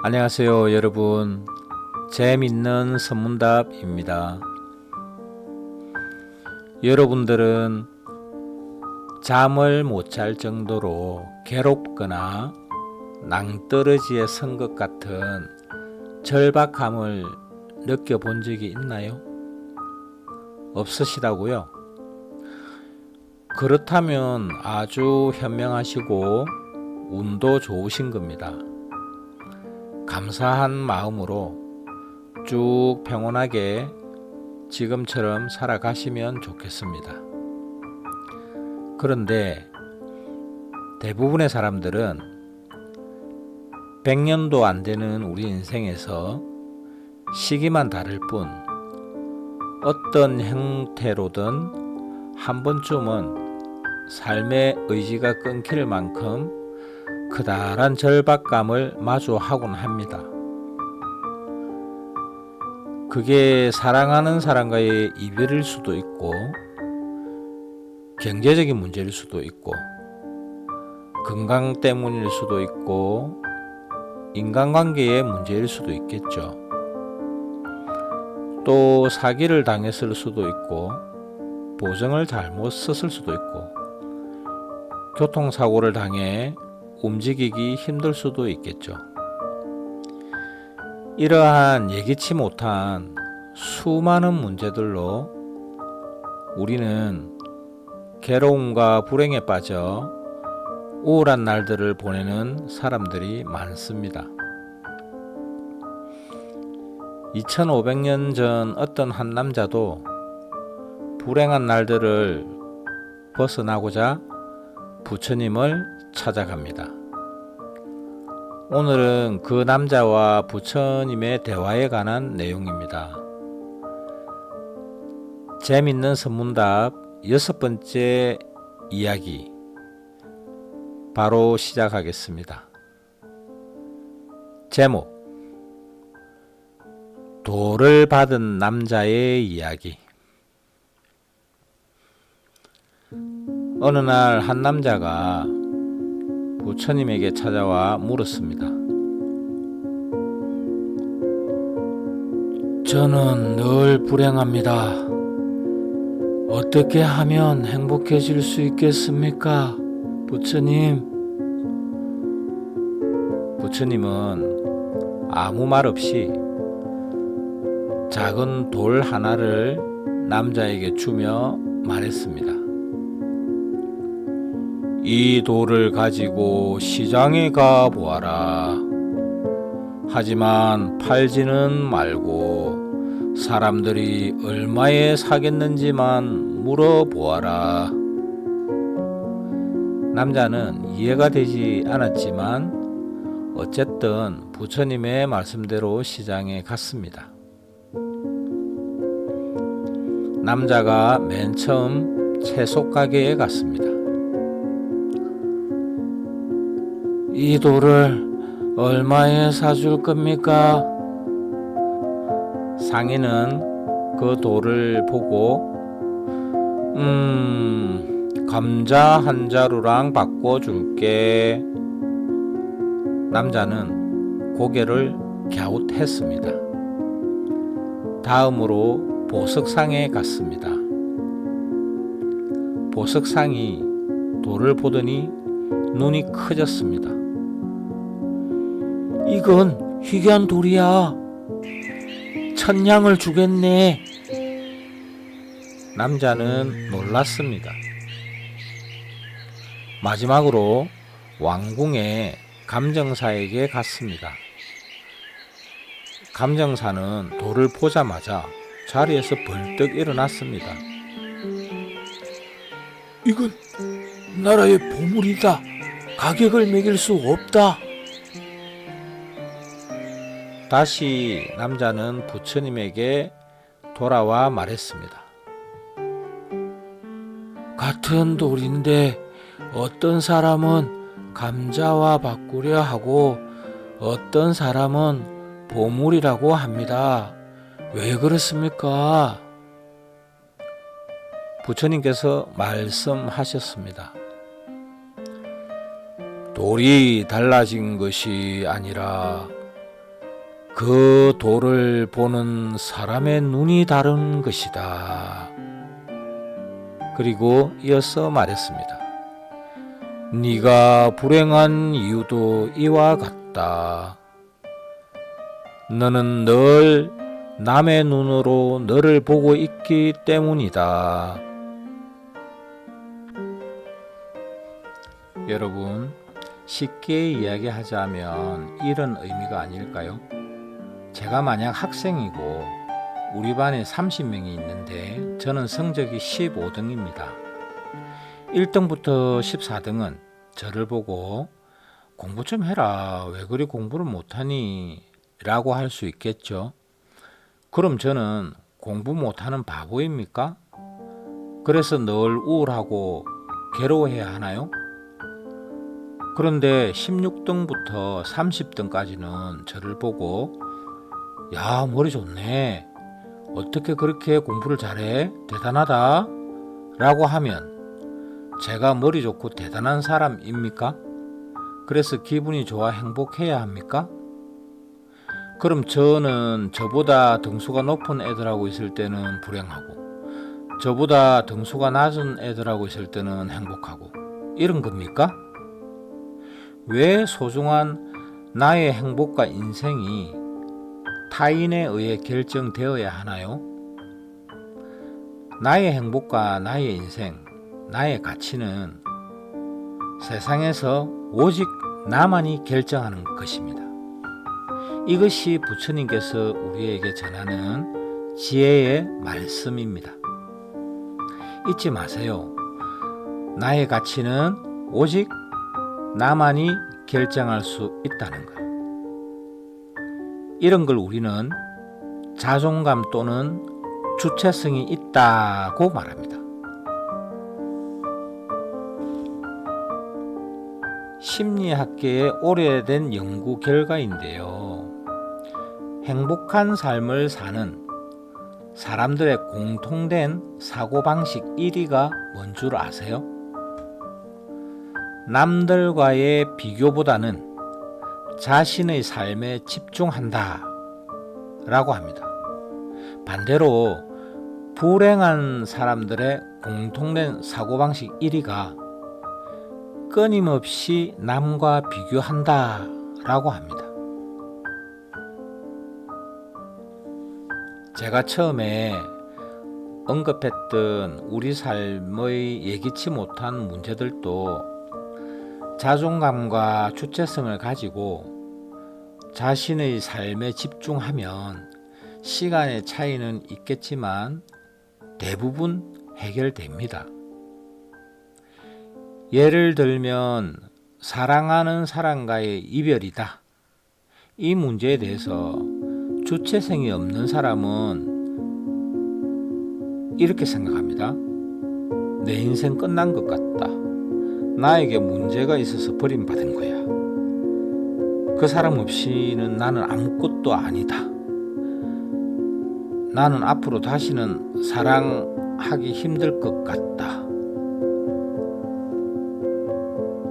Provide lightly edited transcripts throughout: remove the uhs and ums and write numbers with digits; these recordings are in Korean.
안녕하세요 여러분, 재밌는 선문답입니다. 여러분들은 잠을 못 잘 정도로 괴롭거나 낭떠러지에 선 것 같은 절박함을 느껴본 적이 있나요? 없으시다고요? 그렇다면 아주 현명하시고 운도 좋으신 겁니다. 감사한 마음으로 쭉 평온하게 지금처럼 살아가시면 좋겠습니다. 그런데 대부분의 사람들은 100년도 안 되는 우리 인생에서 시기만 다를 뿐 어떤 형태로든 한 번쯤은 삶의 의지가 끊길 만큼 커다란 절박감을 마주하곤 합니다. 그게 사랑하는 사람과의 이별일 수도 있고, 경제적인 문제일 수도 있고, 건강 때문일 수도 있고, 인간관계의 문제일 수도 있겠죠. 또 사기를 당했을 수도 있고, 보증을 잘못 썼을 수도 있고, 교통사고를 당해 움직이기 힘들 수도 있겠죠. 이러한 예기치 못한 수많은 문제들로 우리는 괴로움과 불행에 빠져 우울한 날들을 보내는 사람들이 많습니다. 2500년 전 어떤 한 남자도 불행한 날들을 벗어나고자 부처님을 찾아갑니다. 오늘은 그 남자와 부처님의 대화에 관한 내용입니다. 재밌는 선문답 6번째 이야기 바로 시작하겠습니다. 제목: 돌을 받은 남자의 이야기. 어느 날 한 남자가 부처님에게 찾아와 물었습니다. 저는 늘 불행합니다. 어떻게 하면 행복해질 수 있겠습니까? 부처님. 부처님은 아무 말 없이 작은 돌 하나를 남자에게 주며 말했습니다. 이 돌을 가지고 시장에 가 보아라. 하지만 팔지는 말고 사람들이 얼마에 사겠는지만 물어보아라. 남자는 이해가 되지 않았지만 어쨌든 부처님의 말씀대로 시장에 갔습니다. 남자가 맨 처음 채소 가게에 갔습니다. 이 돌을 얼마에 사줄 겁니까? 상인은 그 돌을 보고 감자 한 자루랑 바꿔줄게. 남자는 고개를 갸웃했습니다. 다음으로 보석상에 갔습니다. 보석상이 돌을 보더니 눈이 커졌습니다. 이건 희귀한 돌이야. 천냥을 주겠네. 남자는 놀랐습니다. 마지막으로 왕궁의 감정사에게 갔습니다. 감정사는 돌을 보자마자 자리에서 벌떡 일어났습니다. 이건 나라의 보물이다. 가격을 매길 수 없다. 다시 남자는 부처님에게 돌아와 말했습니다. 같은 돌인데 어떤 사람은 감자와 바꾸려 하고 어떤 사람은 보물이라고 합니다. 왜 그렇습니까? 부처님께서 말씀하셨습니다. 돌이 달라진 것이 아니라 그 도를 보는 사람의 눈이 다른 것이다. 그리고 이어서 말했습니다. 네가 불행한 이유도 이와 같다. 너는 늘 남의 눈으로 너를 보고 있기 때문이다. 여러분, 쉽게 이야기하자면 이런 의미가 아닐까요? 제가 만약 학생이고 우리 반에 30명이 있는데 저는 성적이 15등입니다. 1등부터 14등은 저를 보고 공부 좀 해라, 왜 그리 공부를 못하니? 라고 할 수 있겠죠. 그럼 저는 공부 못하는 바보입니까? 그래서 늘 우울하고 괴로워해야 하나요? 그런데 16등부터 30등까지는 저를 보고 야, 머리 좋네, 어떻게 그렇게 공부를 잘해? 대단하다 라고 하면 제가 머리 좋고 대단한 사람입니까? 그래서 기분이 좋아 행복해야 합니까? 그럼 저는 저보다 등수가 높은 애들하고 있을 때는 불행하고 저보다 등수가 낮은 애들하고 있을 때는 행복하고 이런 겁니까? 왜 소중한 나의 행복과 인생이 타인에 의해 결정되어야 하나요? 나의 행복과 나의 인생, 나의 가치는 세상에서 오직 나만이 결정하는 것입니다. 이것이 부처님께서 우리에게 전하는 지혜의 말씀입니다. 잊지 마세요. 나의 가치는 오직 나만이 결정할 수 있다는 것. 이런 걸 우리는 자존감 또는 주체성이 있다고 말합니다. 심리학계의 오래된 연구 결과인데요. 행복한 삶을 사는 사람들의 공통된 사고방식 1위가 뭔 줄 아세요? 남들과의 비교보다는 자신의 삶에 집중한다 라고 합니다. 반대로 불행한 사람들의 공통된 사고방식 1위가 끊임없이 남과 비교한다 라고 합니다. 제가 처음에 언급했던 우리 삶의 예기치 못한 문제들도 자존감과 주체성을 가지고 자신의 삶에 집중하면 시간의 차이는 있겠지만 대부분 해결됩니다. 예를 들면 사랑하는 사람과의 이별이다. 이 문제에 대해서 주체성이 없는 사람은 이렇게 생각합니다. 내 인생 끝난 것 같다. 나에게 문제가 있어서 버림받은 거야. 그 사람 없이는 나는 아무것도 아니다. 나는 앞으로 다시는 사랑하기 힘들 것 같다.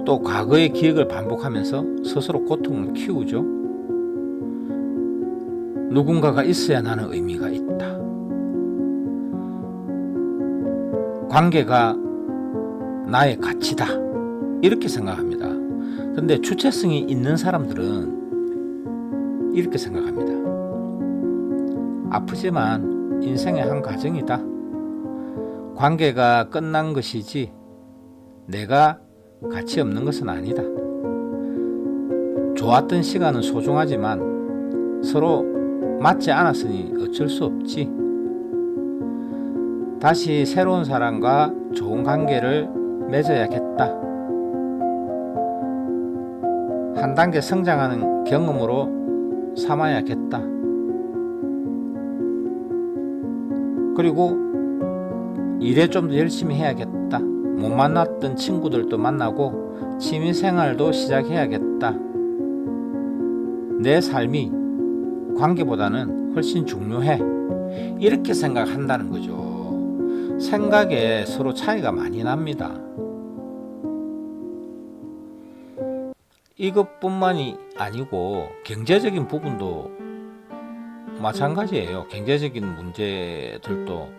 또 과거의 기억을 반복하면서 스스로 고통을 키우죠. 누군가가 있어야 나는 의미가 있다. 관계가 나의 가치다. 이렇게 생각합니다. 그런데 주체성이 있는 사람들은 이렇게 생각합니다. 아프지만 인생의 한 과정이다. 관계가 끝난 것이지 내가 가치 없는 것은 아니다. 좋았던 시간은 소중하지만 서로 맞지 않았으니 어쩔 수 없지. 다시 새로운 사람과 좋은 관계를 맺어야겠다. 한 단계 성장하는 경험으로 삼아야겠다. 그리고 일에 좀 더 열심히 해야겠다. 못 만났던 친구들도 만나고 취미생활도 시작해야겠다. 내 삶이 관계보다는 훨씬 중요해. 이렇게 생각한다는 거죠. 생각에 서로 차이가 많이 납니다. 이것뿐만이 아니고 경제적인 부분도 마찬가지예요. 경제적인 문제들도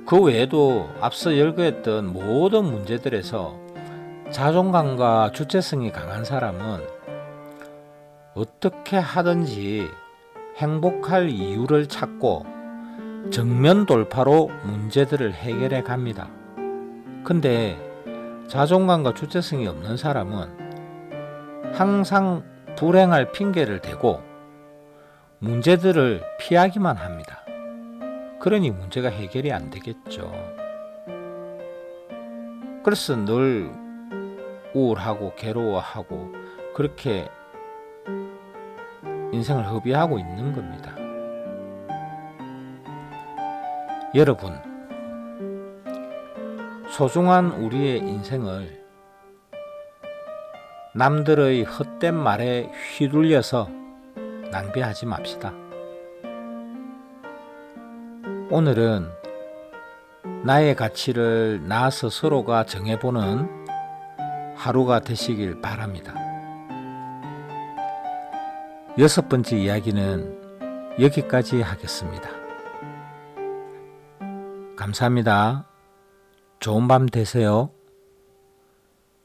그 외에도 앞서 열거했던 모든 문제들에서 자존감과 주체성이 강한 사람은 어떻게 하든지 행복할 이유를 찾고 정면 돌파로 문제들을 해결해 갑니다. 근데 자존감과 주체성이 없는 사람은 항상 불행할 핑계를 대고 문제들을 피하기만 합니다. 그러니 문제가 해결이 안 되겠죠. 그래서 늘 우울하고 괴로워하고 그렇게 인생을 허비하고 있는 겁니다. 여러분, 소중한 우리의 인생을 남들의 헛된 말에 휘둘려서 낭비하지 맙시다. 오늘은 나의 가치를 나 스스로가 정해보는 하루가 되시길 바랍니다. 6번째 이야기는 여기까지 하겠습니다. 감사합니다. 좋은 밤 되세요.